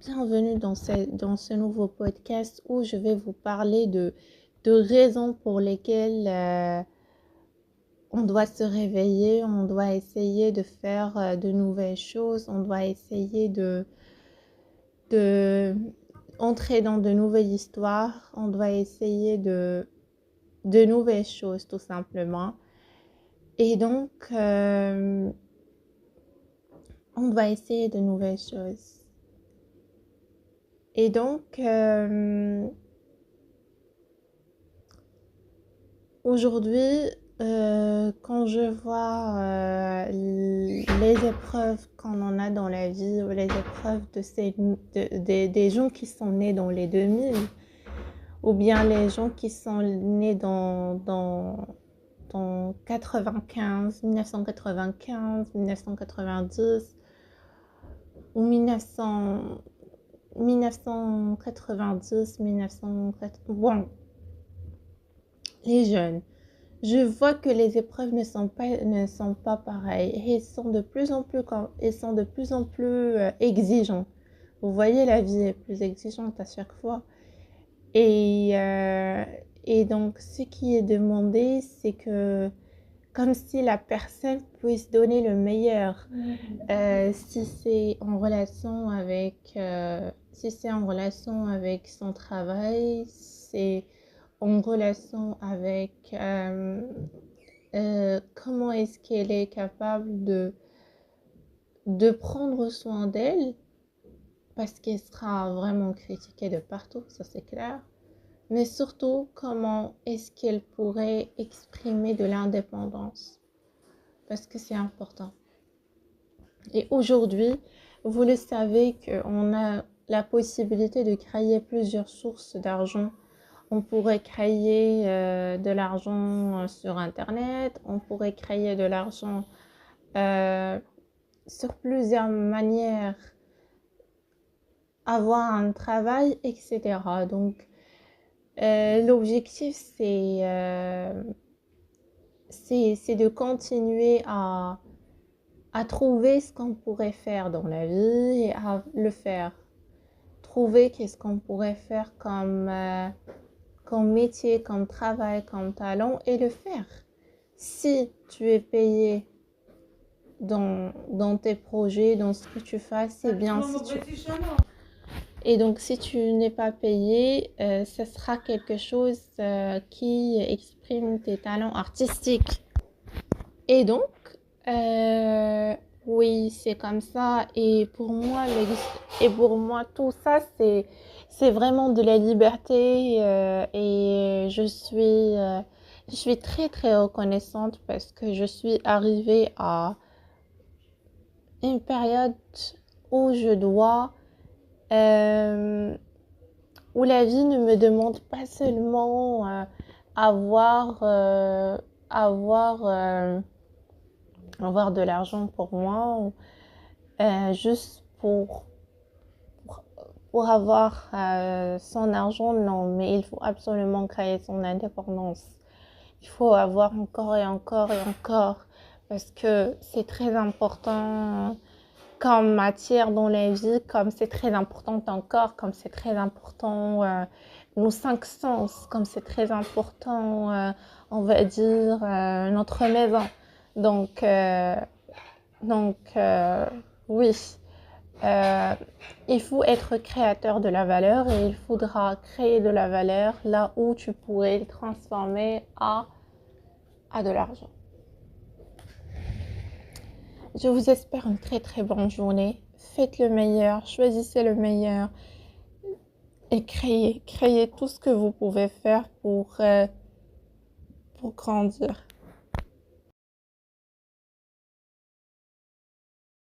bienvenue dans ce nouveau podcast où je vais vous parler de raisons pour lesquelles on doit se réveiller, on doit essayer de faire de nouvelles choses, on doit essayer de entrer dans de nouvelles histoires, on doit essayer de nouvelles choses tout simplement. Et donc, on doit essayer de nouvelles choses. Et donc, aujourd'hui, quand je vois les épreuves qu'on en a dans la vie, ou les épreuves des gens qui sont nés dans les 2000, ou bien les gens qui sont nés dans 1995, 1990, ou 1990, 1980, bon, les jeunes. Je vois que les épreuves ne sont pas pareilles. Ils sont de plus en plus exigeants. Vous voyez, la vie est plus exigeante à chaque fois. Et donc, ce qui est demandé, c'est que comme si la personne puisse donner le meilleur. Si c'est en relation avec son travail, c'est en relation avec comment est-ce qu'elle est capable de prendre soin d'elle, parce qu'elle sera vraiment critiquée de partout, ça c'est clair. Mais surtout, comment est-ce qu'elle pourrait exprimer de l'indépendance, parce que c'est important. Et aujourd'hui, vous le savez qu'on a la possibilité de créer plusieurs sources d'argent. On pourrait créer de l'argent sur Internet, on pourrait créer de l'argent sur plusieurs manières, avoir un travail, etc. Donc, l'objectif, c'est de continuer à trouver ce qu'on pourrait faire dans la vie et à le faire. Trouver qu'est-ce qu'on pourrait faire comme métier, comme travail, comme talent et le faire. Si tu es payé dans tes projets, dans ce que tu fais, c'est bien. Et donc, si tu n'es pas payé, ce sera quelque chose qui exprime tes talents artistiques. Et donc, oui, c'est comme ça. Et pour moi, tout ça, c'est vraiment de la liberté. Et je suis très, très reconnaissante parce que je suis arrivée à une période où où la vie ne me demande pas seulement avoir de l'argent pour moi, juste pour avoir son argent, non, mais il faut absolument créer son indépendance. Il faut avoir encore et encore et encore, parce que c'est très important comme matière dans la vie, comme c'est très important ton corps, comme c'est très important nos 5 sens, comme c'est très important, on va dire, notre maison. Donc oui, il faut être créateur de la valeur et il faudra créer de la valeur là où tu pourrais le transformer à de l'argent. Je vous espère une très très bonne journée. Faites le meilleur, choisissez le meilleur et créez tout ce que vous pouvez faire pour grandir.